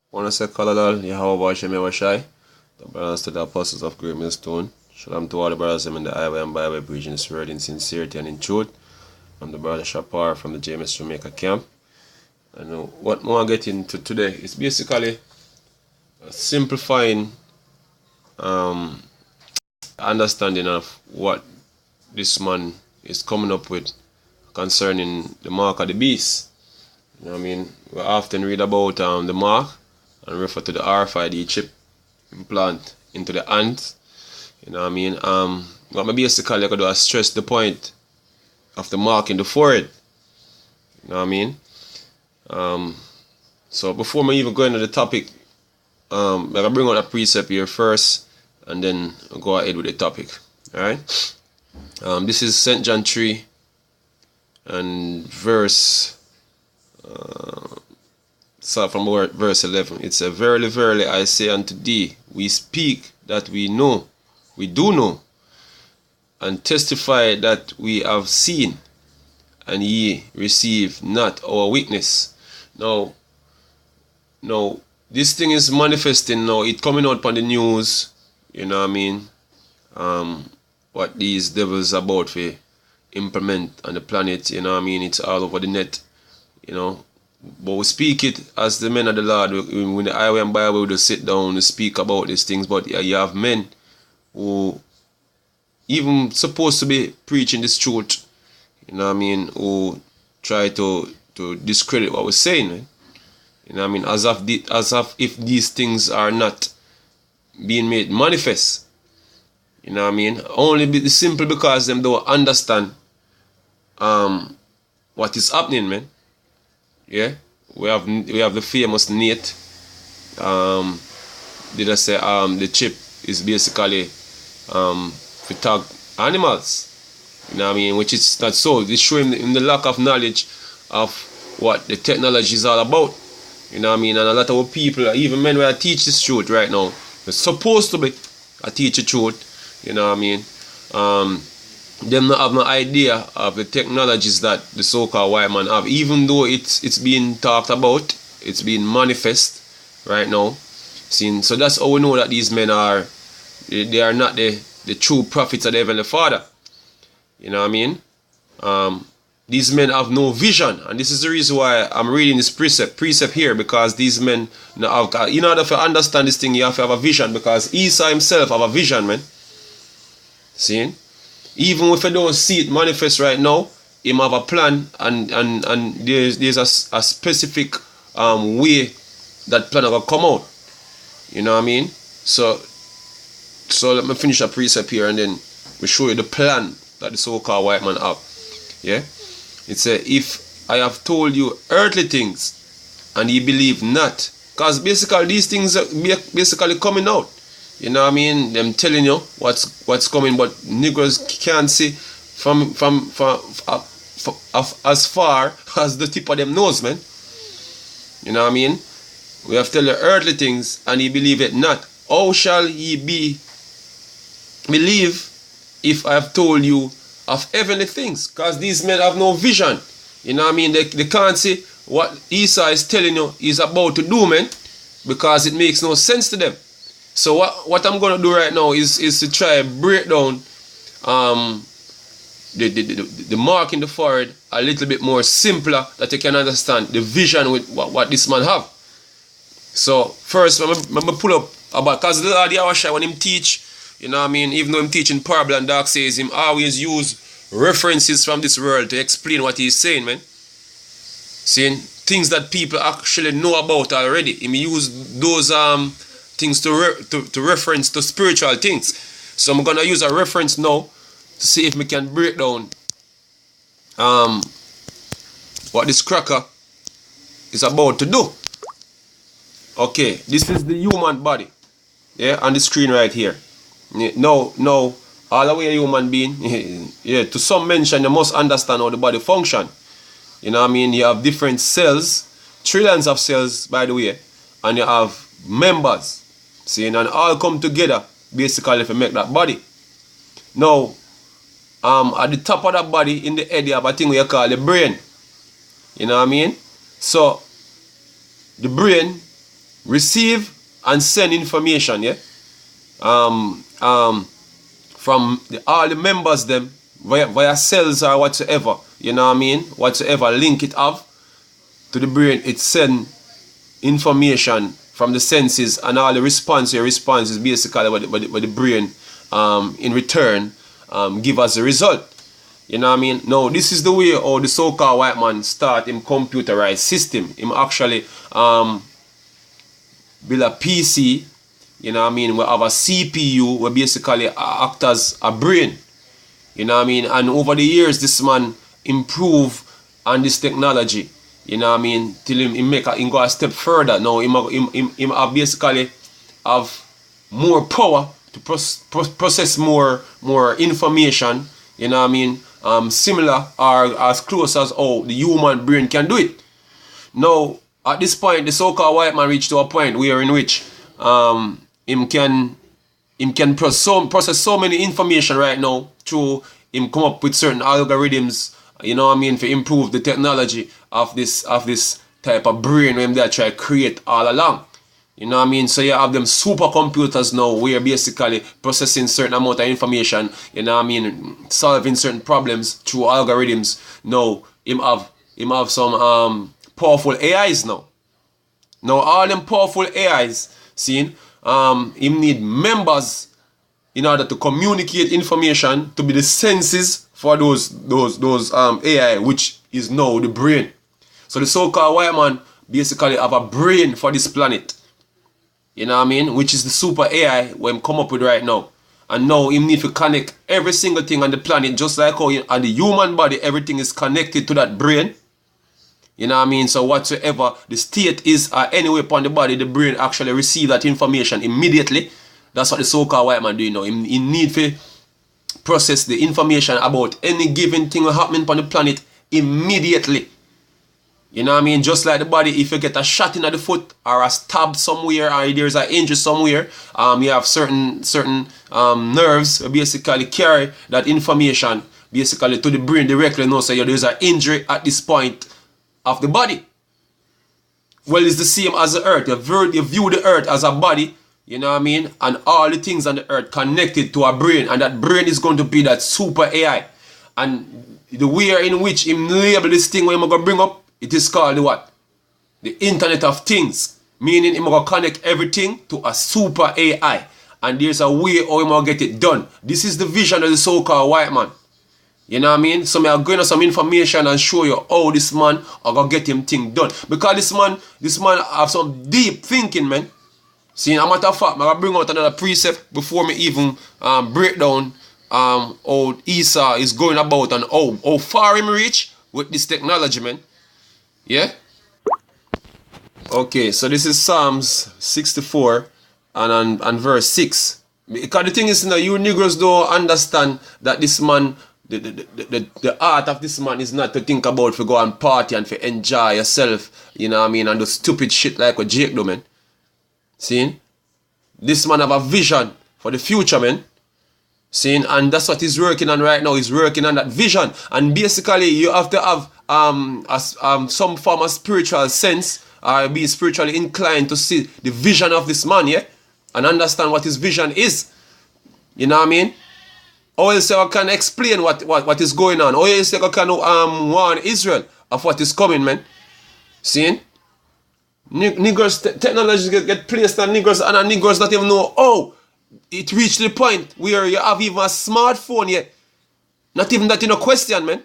Wanna say Kalalal, Yahweh Hashem Yahweh the brothers to the apostles of Great Millstone. Shalom to all the brothers in the highway and byway preaching this word in sincerity and in truth. I'm the brother Shapar from the James Jamaica camp. And what I want to get into today is basically simplifying understanding of what this man is coming up with concerning the mark of the beast. You know what I mean? We often read about the mark and refer to the RFID chip implant into the hand. You know what I mean? What I basically could do is stress the point of the mark in the forehead. You know what I mean? So before I even go into the topic, I'm gonna bring out a precept here first, and then I'll go ahead with the topic. Alright? This is St. John 3 and verse start from verse 11. It says, Verily, verily, I say unto thee, we speak that we know, we do know, and testify that we have seen, and ye receive not our witness. Now, this thing is manifesting now. It coming out on the news. You know what I mean? What these devils about to implement on the planet. You know what I mean? It's all over the net. You know. But we speak it as the men of the Lord. When the highway and Bible, we just sit down and speak about these things. But you have men who even supposed to be preaching this truth. You know what I mean? Who try to discredit what we're saying, man. You know what I mean? As if these things are not being made manifest. You know what I mean? Only simply because them don't understand what is happening, man. Yeah? We have the famous Nate. Did I say the chip is basically to tag animals. You know what I mean? Which is not so. It's showing in the lack of knowledge of what the technology is all about. You know what I mean? And a lot of people, even men who teach this truth right now, they're supposed to be a teacher truth. You know what I mean? Them not have no idea of the technologies that the so-called white man have. Even though it's being talked about, it's being manifest right now. So that's how we know that these men they are not the true prophets of the Heavenly Father. You know what I mean? These men have no vision, and this is the reason why I'm reading this precept here, because these men now have, in order to understand this thing, you have to have a vision, because Esau himself have a vision, man. See? Even if I don't see it manifest right now, him have a plan, and there's a specific way that plan will come out. You know what I mean? So let me finish a precept here, and then we show you the plan that the so-called white man have. Yeah? It says, if I have told you earthly things, and ye believe not, because basically these things are basically coming out. You know what I mean? Them telling you what's coming, but Negroes can't see from as far as the tip of them nose, man. You know what I mean? We have to tell you earthly things, and ye believe it not. How shall ye believe if I have told you of heavenly things? Because these men have no vision. You know what I mean? They can't see what Esau is telling you he's about to do, man, because it makes no sense to them. So what I'm going to do right now is to try and break down the mark in the forehead a little bit more simpler, that you can understand the vision with what this man have. So first, I'm going to pull up about, because the Lord Yahweh, when him teach, you know what I mean, even though I'm teaching parable and dark says, him always use references from this world to explain what he's saying, man. Saying things that people actually know about already. Him use those things to reference to spiritual things. So I'm gonna use a reference now to see if we can break down what this cracker is about to do. Okay, this is the human body. Yeah, on the screen right here. No, all the way a human being, yeah, to some mention, you must understand how the body function. You know what I mean? You have different cells, trillions of cells, by the way, and you have members. See, and all come together basically to make that body. Now, at the top of that body, in the head, you have a thing we call the brain. You know what I mean? So, the brain receive and send information, yeah, from all the members them via cells or whatsoever, you know what I mean, whatsoever link it have to the brain. It send information from the senses, and all the response is basically what the brain in return give us the result. You know what I mean? Now this is the way how the so-called white man start him computerized system. Him actually build a PC, you know what I mean, we have a CPU where basically act as a brain. You know what I mean? And over the years this man improve on this technology. You know what I mean? Till him go a step further. Now him have basically have more power to process more information. You know what I mean? Similar or as close as how the human brain can do it. Now at this point, the so-called white man reached to a point where in which him can process so many information right now through him come up with certain algorithms, you know what I mean, to improve the technology of this type of brain when they try to create all along. You know what I mean? So you have them supercomputers now where basically processing certain amount of information, you know what I mean, solving certain problems through algorithms. Now him have some powerful AIs now. Now all them powerful AIs, him need members in order to communicate information to be the senses for those AI, which is now the brain. So the so-called white man basically have a brain for this planet. You know what I mean? Which is the super AI we come up with right now. And now him need to connect every single thing on the planet, just like how on the human body everything is connected to that brain. You know what I mean? So whatsoever the state is anyway upon the body, the brain actually receive that information immediately. That's what the so-called white man do now. He need to process the information about any given thing happening upon the planet immediately. You know what I mean? Just like the body, if you get a shot in the foot or a stab somewhere or there's an injury somewhere, you have certain nerves basically carry that information basically to the brain directly. Now, so there's an injury at this point of the body. Well, it's the same as the earth. You view the earth as a body, you know what I mean, and all the things on the earth connected to a brain, and that brain is going to be that super AI. And the way in which him label this thing when I'm going to bring up, it is called the what? The Internet of Things. Meaning him going to connect everything to a super AI. And there's a way how him going to get it done. This is the vision of the so-called white man. You know what I mean? So I'm going to some information and show you how this man are going to get him thing done. Because this man have some deep thinking, man. See, a matter of fact, I'm going to bring out another precept before me even break down how Esau is going about and how far him reach with this technology, man. Yeah? Okay, so this is Psalms 64 and verse 6. Because the thing is, you know, you Negroes don't understand that this man, the art of this man is not to think about to go and party and to enjoy yourself, you know what I mean, and do stupid shit like what Jake do, man. See? This man have a vision for the future, man. See? And that's what he's working on right now. He's working on that vision. And basically, you have to have some form of spiritual sense, or be spiritually inclined to see the vision of this man, yeah? And understand what his vision is. You know what I mean? Or else I can explain what is going on. Or else I can warn Israel of what is coming, man. See? Negroes, technology get placed on Negroes, and Negroes not even know, oh, it reached the point where you have even a smartphone yet. Not even that in a question, man.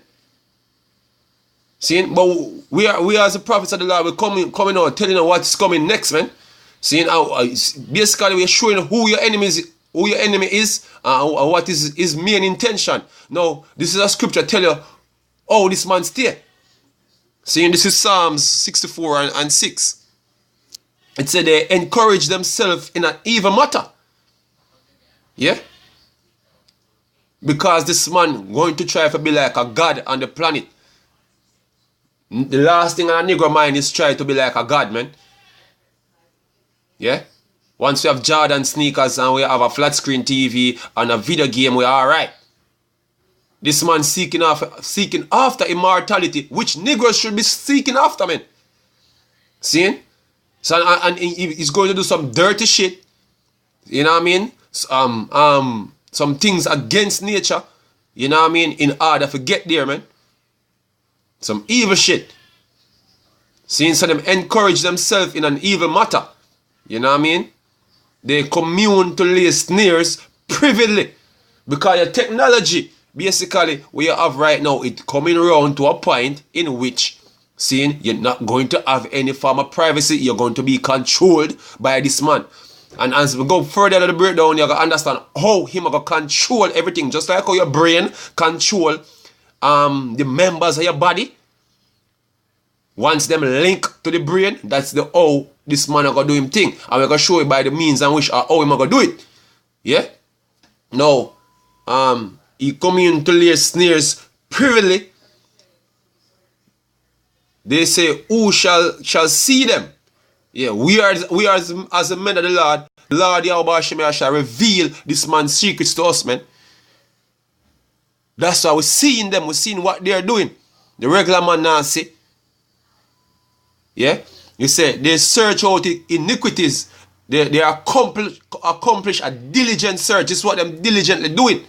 See? But we as the prophets of the Lord, we're coming out, telling you what's coming next, man. See? Basically, we're showing who your enemy is, what is his main intention. Now, this is a scripture tell you, oh, this man stay. See, this is Psalms 64 and 6. It said they encourage themselves in an evil matter. Yeah? Because this man going to try to be like a god on the planet. The last thing on a Negro mind is try to be like a god, man. Yeah? Once we have Jordan sneakers and we have a flat screen TV and a video game, we're alright. This man seeking after immortality, which Negroes should be seeking after, man. See? So and he's going to do some dirty shit. You know what I mean? Some things against nature. You know what I mean? In order to get there, man. Some evil shit. Seeing some of them encourage themselves in an evil matter. You know what I mean? They commune to lay snares privately. Because your technology, basically, what you have right now, it coming around to a point in which, seeing you're not going to have any form of privacy. You're going to be controlled by this man. And as we go further to the breakdown, you're going to understand how him going to control everything. Just like how your brain control the members of your body. Once them link to the brain, that's the how this man are going to do him thing. And we're going to show you by the means and which how him going to do it. Yeah? Now, he come in to lay snares privately. They say, who shall see them? Yeah, we are as the men of the Lord Yahweh Shemaiah shall reveal this man's secrets to us, man. That's why we're seeing them, we're seeing what they're doing. The regular man now see. Yeah? You say they search out the iniquities. They accomplish a diligent search. This is what them diligently doing.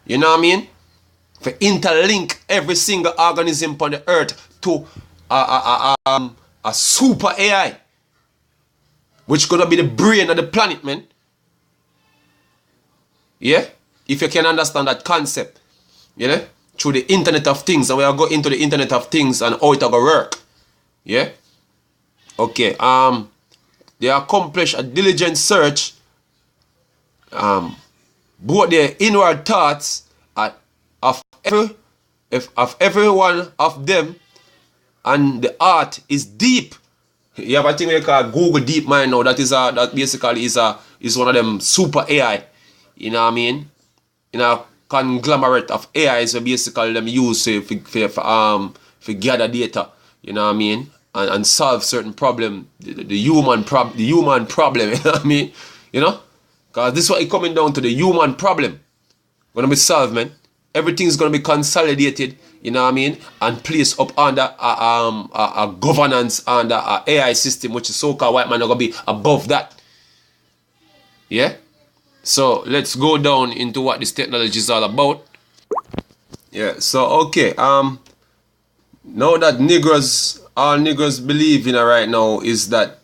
You know what I mean? For interlink every single organism on the earth to a super AI. Which gonna be the brain of the planet, man. Yeah? If you can understand that concept. You know? Through the Internet of Things. And we'll go into the Internet of Things and how it will work. Yeah? Okay. They accomplish a diligent search. Both their inward thoughts of every one of them, and the art is deep. You have a thing we call Google Deep Mind now. That basically is one of them super AI. You know what I mean? In a conglomerate of AIs, so basically them use for gather data. You know what I mean? And solve certain problem, the human problem. You know what I mean? You know, because this is what it coming down to, the human problem. Gonna be solved, man. Everything's gonna be consolidated. You know what I mean? And placed up under a governance under a AI system, which is so-called white man are gonna be above that. Yeah. So let's go down into what this technology is all about. Yeah. So okay. Now that all niggers believe in right now is that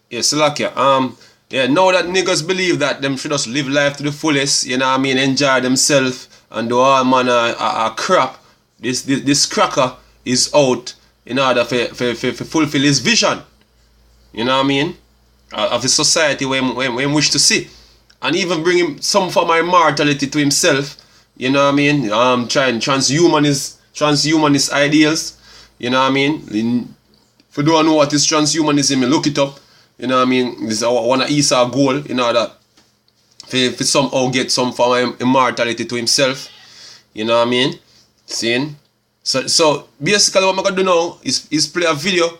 yeah, now that niggas believe that them should just live life to the fullest, you know what I mean, enjoy themselves and do all manner of crap. This cracker is out in order to fulfill his vision. You know what I mean? Of the society we wish to see. And even bring him some form of immortality to himself. You know what I mean? Trying transhumanist ideals. You know what I mean? If you don't know what is transhumanism, look it up. You know what I mean? This is one of Esau's goal in order to somehow get some form of immortality to himself. You know what I mean? Seeing? So basically what I'm gonna do now is play a video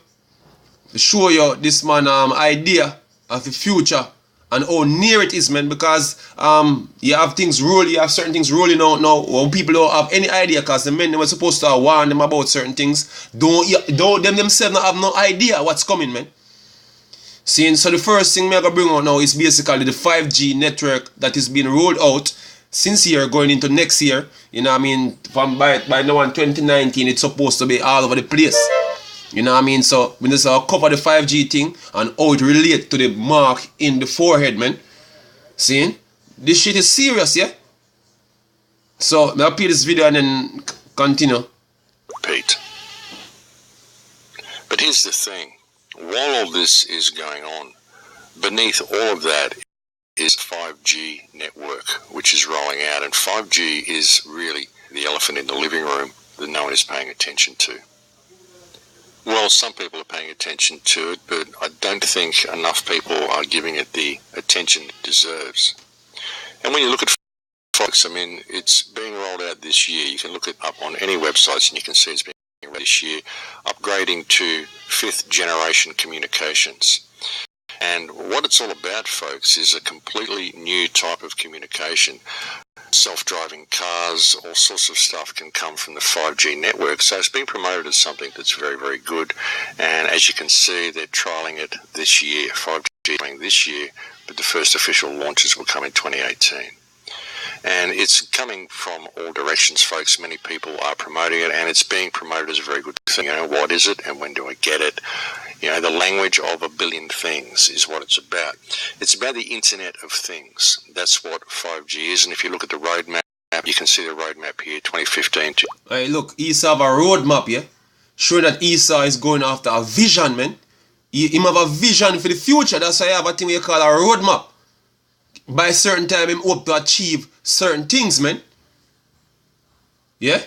to show you this man idea of the future and how near it is, man, because you have certain things rolling out now where people don't have any idea, because the men they were supposed to warn them about certain things. Them themselves not have no idea what's coming, man. Seeing, so the first thing I'm gonna bring out now is basically the 5G network that is being rolled out since here going into next year. You know what I mean? By now in 2019 it's supposed to be all over the place. You know what I mean? So we just cover the 5G thing and how it relates to the mark in the forehead, man. Seeing? This shit is serious, yeah? So I'll play this video and then continue. Pete. But here's the thing. While all this is going on, beneath all of that is 5G network, which is rolling out. And 5G is really the elephant in the living room that no one is paying attention to. Well, some people are paying attention to it, but I don't think enough people are giving it the attention it deserves. And when you look at Fox, I mean, it's being rolled out this year. You can look it up on any websites and you can see it's being rolled out this year, upgrading to 5th generation communications. And what it's all about, folks, is a completely new type of communication. Self-driving cars, all sorts of stuff can come from the 5G network. So it's been promoted as something that's very, very good. And as you can see, they're trialling it this year. 5G coming this year, but the first official launches will come in 2018. And it's coming from all directions, folks. Many people are promoting it, and it's being promoted as a very good thing. You know, what is it and when do I get it? You know, the language of a billion things is what it's about. It's about the Internet of Things. That's what 5G is. And if you look at the roadmap, you can see the roadmap here, 2015 to... Hey, look, ESA have a roadmap, yeah? Show that ESA is going after a vision, man. He have a vision for the future. That's why I have a thing we call a roadmap. By a certain time, him hope to achieve certain things, man. Yeah?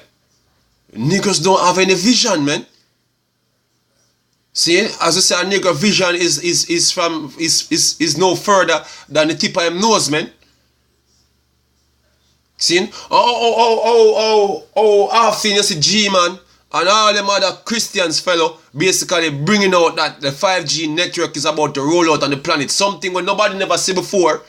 Niggas don't have any vision, man. See, as I say, a nigga vision is no further than the tip of him nose, man. See? I've seen you see G-Man and all them other Christians fellow basically bringing out that the 5G network is about to roll out on the planet. Something when nobody never see before.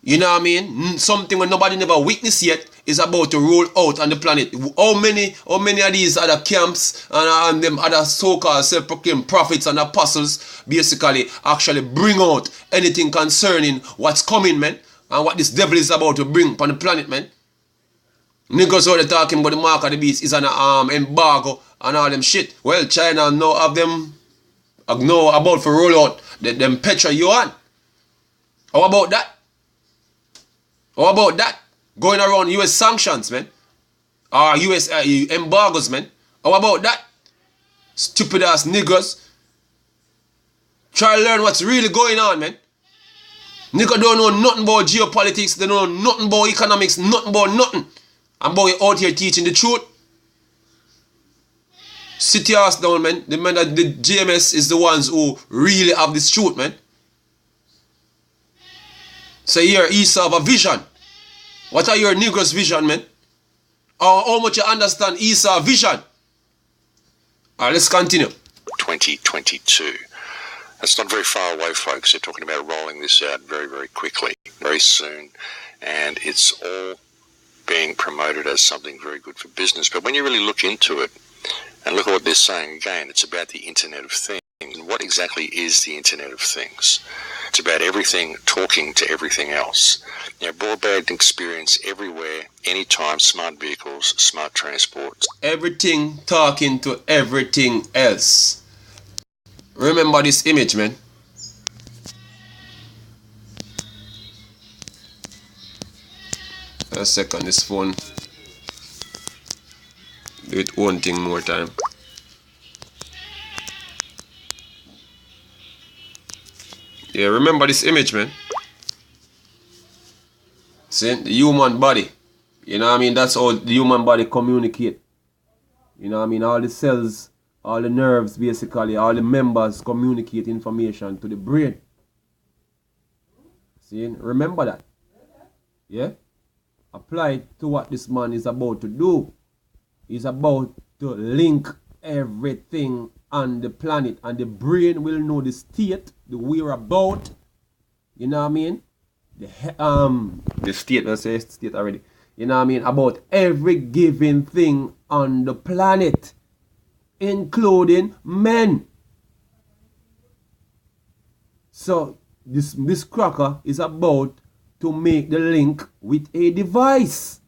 You know what I mean? Something when nobody never witnessed yet is about to roll out on the planet. How many of these other camps and them other so-called self-proclaimed prophets and apostles basically actually bring out anything concerning what's coming, man, and what this devil is about to bring upon the planet, man? Niggas out there talking about the mark of the beast is an embargo and all them shit. Well, China now have them know about for roll out them Petra Yuan. How about that? How about that? Going around US sanctions, man. Or US embargoes, man. How about that? Stupid ass niggas. Try to learn what's really going on, man. Niggas don't know nothing about geopolitics. They don't know nothing about economics. Nothing about nothing. And boy out here teaching the truth. Sit your ass down, man. The man that the GMS is the ones who really have this truth, man. So here, ESA have a vision. What are your niggas' vision, man? Or how much you understand ESA vision? Alright, let's continue. 2022. That's not very far away, folks. They're talking about rolling this out very, very quickly, very soon. And it's all being promoted as something very good for business. But when you really look into it and look at what they're saying, again, it's about the Internet of Things. And what exactly is the Internet of Things? It's about everything talking to everything else. You know, broadband experience everywhere, anytime, smart vehicles, smart transport. Everything talking to everything else. Remember this image, man. A second, this phone. Do it one thing more time. Yeah, remember this image, man. See, the human body. You know what I mean? That's how the human body communicate. You know what I mean? All the cells, all the nerves, basically, all the members communicate information to the brain. See, remember that. Yeah? Apply to what this man is about to do. He's about to link everything on the planet, and the brain will know the state, the whereabout. You know what I mean? The state, let's say state already. You know what I mean? About every given thing on the planet, including men. So this cracker is about to make the link with a device.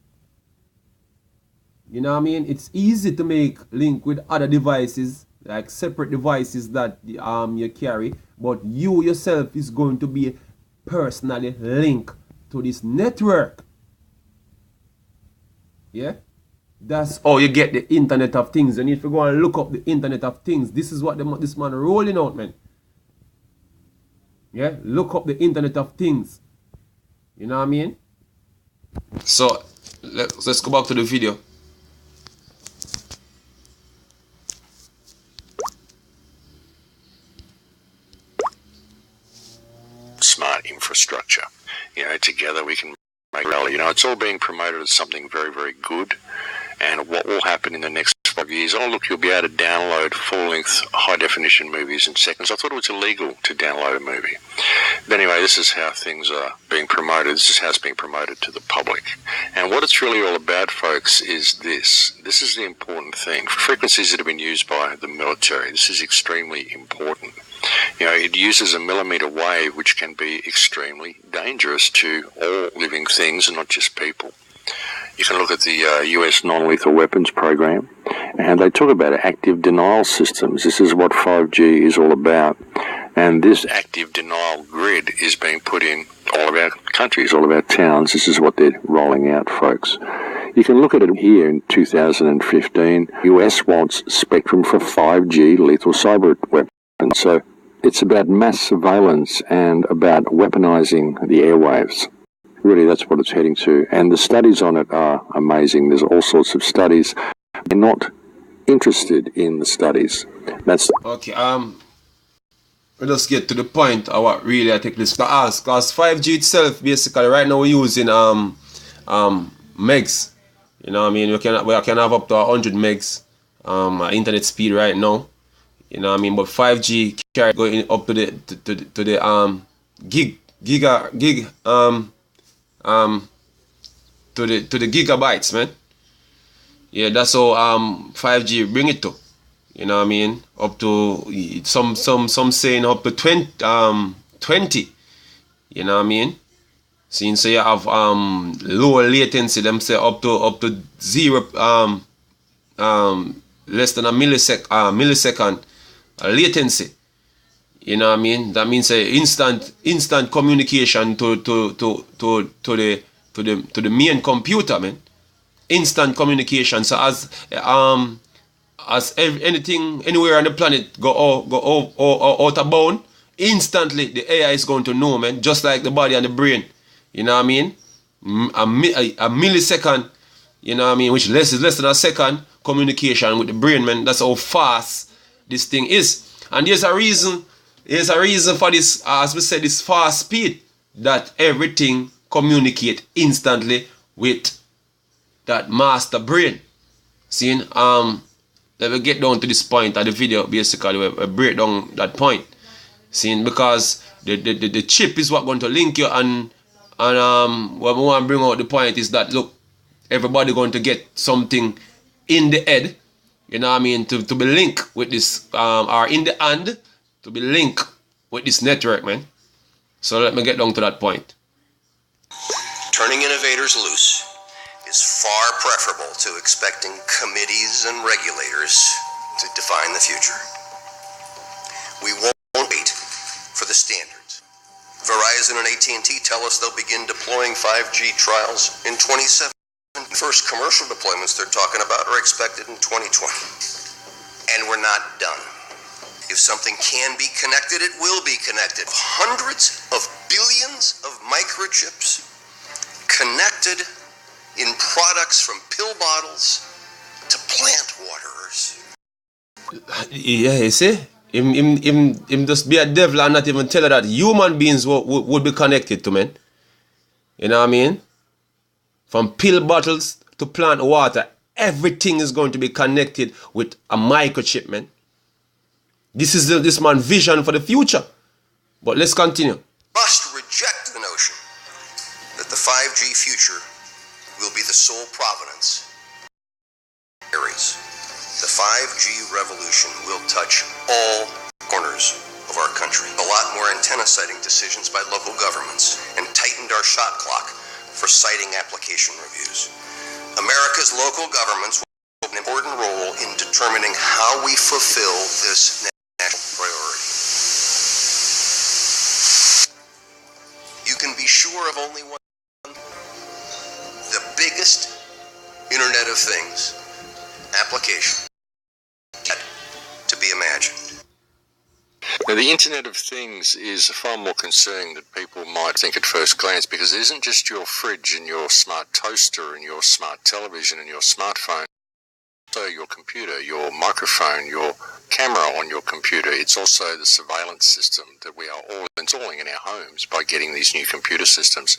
You know what I mean? It's easy to make link with other devices, like separate devices that you carry, but you yourself is going to be personally linked to this network. Yeah? That's how you get the Internet of Things. And if you go and look up the Internet of Things, this is what this man rolling out, man. Yeah? Look up the Internet of Things. You know what I mean? So, let's go back to the video. Smart infrastructure. You know, together we can make rally. You know, it's all being promoted as something very, very good. And what will happen in the next 5 5 years, oh look, you'll be able to download full-length high-definition movies in seconds. I thought it was illegal to download a movie. But anyway, this is how things are being promoted. This is how it's being promoted to the public. And what it's really all about, folks, is this. This is the important thing. For frequencies that have been used by the military, this is extremely important. You know, it uses a millimetre wave, which can be extremely dangerous to all living things and not just people. You can look at the US non-lethal weapons program, and they talk about active denial systems. This is what 5G is all about. And this active denial grid is being put in all of our countries, all of our towns. This is what they're rolling out, folks. You can look at it here in 2015. US wants spectrum for 5G lethal cyber weapons. So it's about mass surveillance and about weaponizing the airwaves. Really, that's what it's heading to. And the studies on it are amazing. There's all sorts of studies. They're not interested in the studies. That's okay. Let's get to the point of what really I take this to ask. Because 5G itself, basically, right now we're using megs. You know what I mean? We can have up to 100 megs internet speed right now. You know what I mean? But 5G carry going up to the to the gigabytes, man. Yeah, that's how 5G bring it to. You know what I mean? Up to some saying up to 20. You know what I mean? Since so you have lower latency, them say up to zero less than a millisecond latency. You know what I mean? That means instant communication to the main computer, man. Instant communication. So as anything anywhere on the planet go out of bound, instantly the AI is going to know, man. Just like the body and the brain. You know what I mean? A millisecond. You know what I mean? Which is less than a second communication with the brain, man. That's how fast this thing is. And there's a reason for this, as we said, this fast speed, that everything communicate instantly with that master brain. See, let me get down to this point of the video, basically, where we break down that point. See, because the chip is what going to link you, and what we want to bring out the point is that, look, everybody going to get something in the head, you know what I mean, to be linked with this, or in the hand, to be linked with this network, man. So let me get down to that point. Turning innovators loose is far preferable to expecting committees and regulators to define the future. We won't wait for the standards. Verizon and AT&T tell us they'll begin deploying 5G trials in 2017. First commercial deployments they're talking about are expected in 2020. And we're not done. If something can be connected, it will be connected. Hundreds of billions of microchips connected in products from pill bottles to plant waterers. Yeah, you see? Him just be a devil and not even tell her that human beings would be connected to, man. You know what I mean? From pill bottles to plant water, everything is going to be connected with a microchip, man. This is this man's vision for the future. But let's continue. Must reject the notion that the 5G future will be the sole provenance areas. The 5G revolution will touch all corners of our country. A lot more antenna siting decisions by local governments and tightened our shot clock for siting application reviews. America's local governments will have an important role in determining how we fulfill this national priority. You can be sure of only one. The biggest Internet of Things application yet to be imagined. Now, the Internet of Things is far more concerning than people might think at first glance, because it isn't just your fridge and your smart toaster and your smart television and your smartphone. also your computer, your microphone, your camera on your computer. It's also the surveillance system that we are all installing in our homes by getting these new computer systems.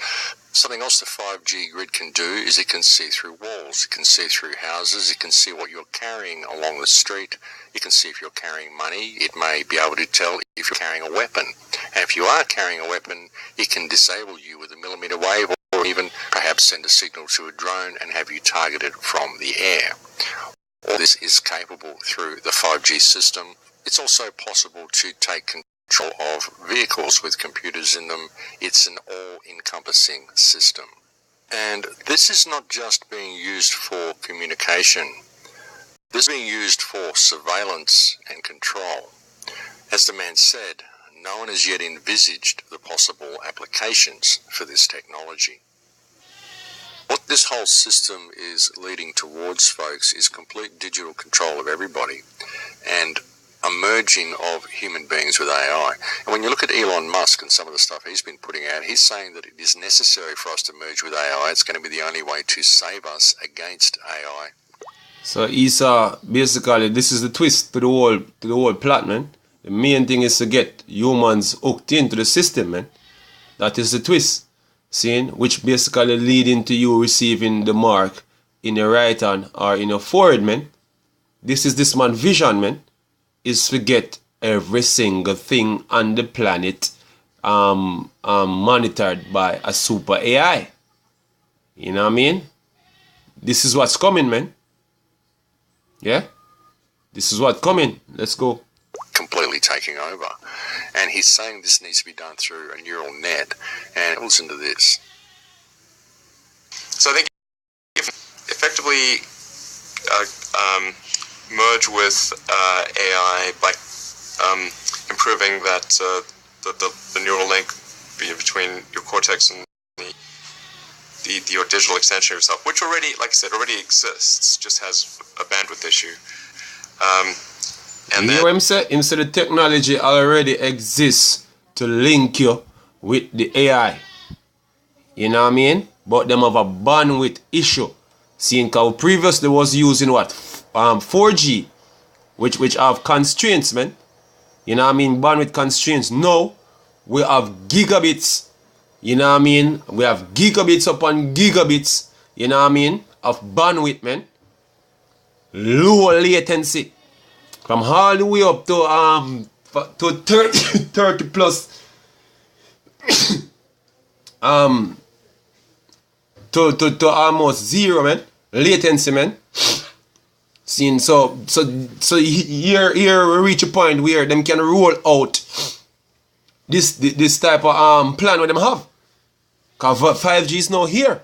Something else the 5G grid can do is it can see through walls, it can see through houses, it can see what you're carrying along the street, it can see if you're carrying money, it may be able to tell if you're carrying a weapon. And if you are carrying a weapon, it can disable you with a millimeter wave or even perhaps send a signal to a drone and have you targeted from the air. All this is capable through the 5G system. It's also possible to take control of vehicles with computers in them. It's an all-encompassing system. And this is not just being used for communication. This is being used for surveillance and control. As the man said, no one has yet envisaged the possible applications for this technology. What this whole system is leading towards, folks, is complete digital control of everybody and a merging of human beings with AI. And when you look at Elon Musk and some of the stuff he's been putting out, he's saying that it is necessary for us to merge with AI. It's going to be the only way to save us against AI. So Isa, basically, this is the twist to the whole plot, man. The main thing is to get humans hooked into the system, man. That is the twist. Seeing, which basically leading to you receiving the mark in your right hand or in your forehead, man. This is this man's vision, man. Is to get every single thing on the planet monitored by a super AI. You know what I mean? This is what's coming, man. Yeah? This is what's coming. Let's go. Completely taking over. And he's saying this needs to be done through a neural net. And listen to this. So I think if effectively merge with AI by improving that the neural link between your cortex and your digital extension of yourself, which already, like I said, already exists, just has a bandwidth issue. And you know what I'm saying? Instead, the technology already exists to link you with the AI. You know what I mean? But them have a bandwidth issue. Seeing how previously was using what? 4G, which have constraints, man. You know what I mean? Bandwidth constraints. Now, we have gigabits. You know what I mean? We have gigabits upon gigabits. You know what I mean? Of bandwidth, man. Low latency. From all the way up to 30 plus to almost zero, man. Latency, man. Seeing so here we reach a point where them can roll out this type of plan what them have. Cause 5G is now here.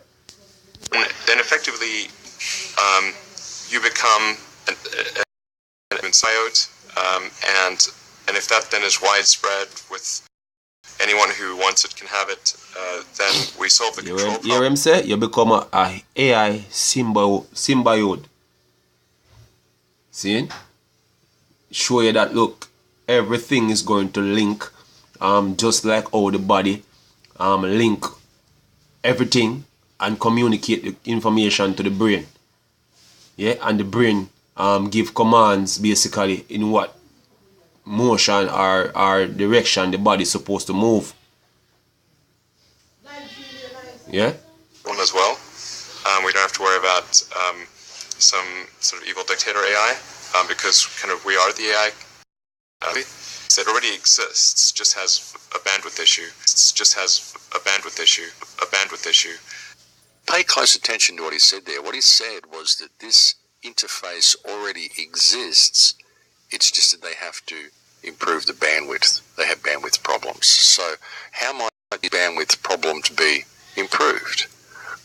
Then effectively you become an symbiote, and if that then is widespread with anyone who wants it can have it, then we solve the control problem. You hear him say? You become a AI symbiote. See? Show you that, look, everything is going to link, just like how the body link everything and communicate the information to the brain. Yeah, and the brain give commands basically in what motion or direction the body is supposed to move. Yeah? One as well. We don't have to worry about some sort of evil dictator AI, because kind of we are the AI. It already exists, just has a bandwidth issue. A bandwidth issue. Pay close attention to what he said there. What he said was that this interface already exists. It's just that they have to improve the bandwidth. They have bandwidth problems. So how might the bandwidth problems be improved?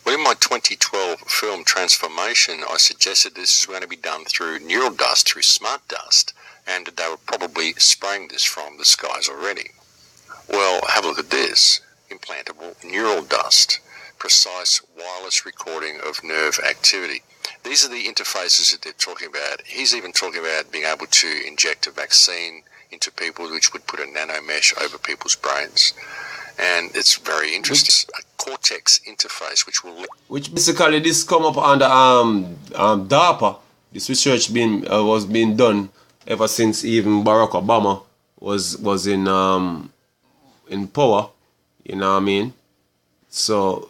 Well, in my 2012 film Transformation, I suggested this is going to be done through neural dust, through smart dust, and they were probably spraying this from the skies already. Well, have a look at this. Implantable neural dust. Precise wireless recording of nerve activity. These are the interfaces that they're talking about. He's even talking about being able to inject a vaccine into people, which would put a nanomesh over people's brains. And it's very interesting. A cortex interface, which will... Which basically this come up under DARPA. this research was being done ever since even Barack Obama was in power. You know what I mean? So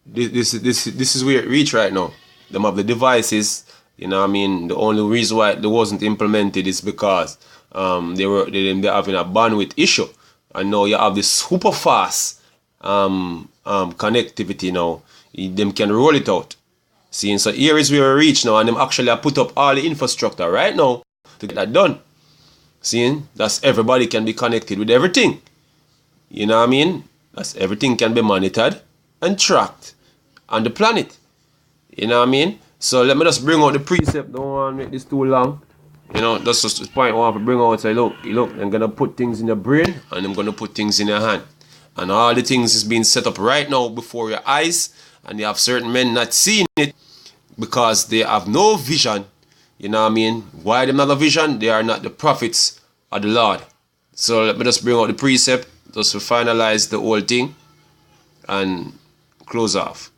this is where it reached right now. Them have the devices. You know what I mean? The only reason why it wasn't implemented is because they're having a bandwidth issue, and now you have this super fast connectivity now. Them can roll it out. See, so here is where we reach now, and them actually have put up all the infrastructure right now to get that done. See, that's everybody can be connected with everything. You know what I mean? That's everything can be monitored and tracked on the planet. You know what I mean? So let me just bring out the precept. Don't want to make this too long. You know, that's just the point I want to bring out. Say, look, I'm gonna put things in your brain and I'm gonna put things in your hand. And all the things is being set up right now before your eyes, and you have certain men not seeing it because they have no vision. You know what I mean? Why they not a vision? They are not the prophets of the Lord. So let me just bring out the precept just to finalize the whole thing and close off.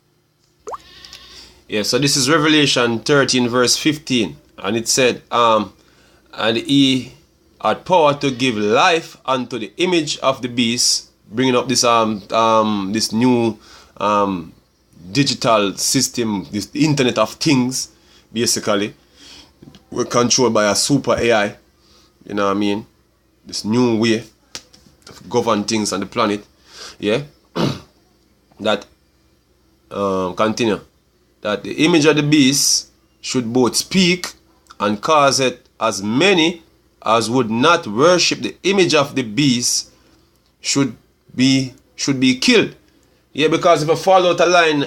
Yeah, so this is Revelation 13 verse 15, and it said, and he had power to give life unto the image of the beast, bringing up this this new digital system, this Internet of Things, basically. We're controlled by a super AI, you know what I mean? This new way of govern things on the planet, yeah. That continue. That the image of the beast should both speak and cause it as many as would not worship the image of the beast should be killed. Yeah, because if I fall out a line,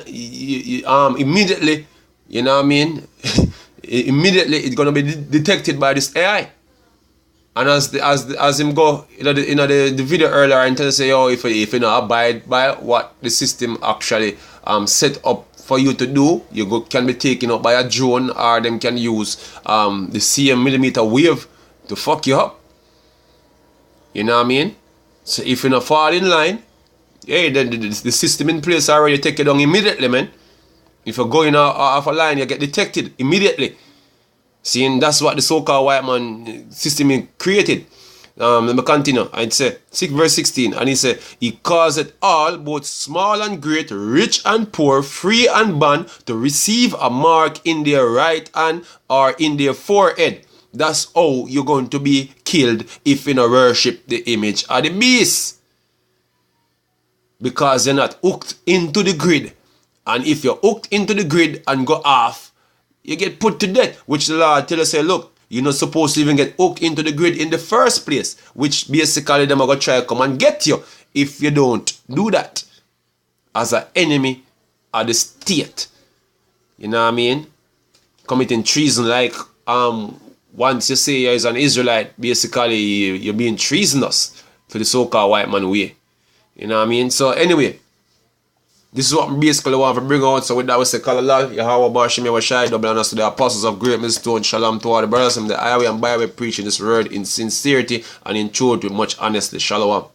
immediately, you know what I mean? Immediately it's gonna be detected by this AI. And as him go, the video earlier, and tell you say, oh, if you not abide by what the system actually set up for you to do, you can be taken up by a drone, or them can use the same millimeter wave to fuck you up. You know what I mean? So if you not fall in line, hey, then the system in place already take you down immediately, man. If you're going off a line, you get detected immediately. Seeing that's what the so-called white man system created. Let me continue. I'd say 6 verse 16, and he said, he caused it all, both small and great, rich and poor, free and bond, to receive a mark in their right hand or in their forehead. That's how you're going to be killed if you don't worship the image of the beast. Because you're not hooked into the grid. And if you're hooked into the grid and go off, you get put to death. Which the Lord tell us, say, look, you're not supposed to even get hooked into the grid in the first place. Which basically them are going to try to come and get you if you don't do that. As an enemy of the state. You know what I mean? Committing treason, like once you say you're an Israelite, basically you're being treasonous to the so-called white man way. You know what I mean? So anyway, this is what I basically want to bring out. So with that we say, call Allah, Yahweh Bashim Yahweh double honors to the apostles of great millstone, shalom to all the brothers from the highway and byway, preaching this word in sincerity and in truth with much honesty. Shalom.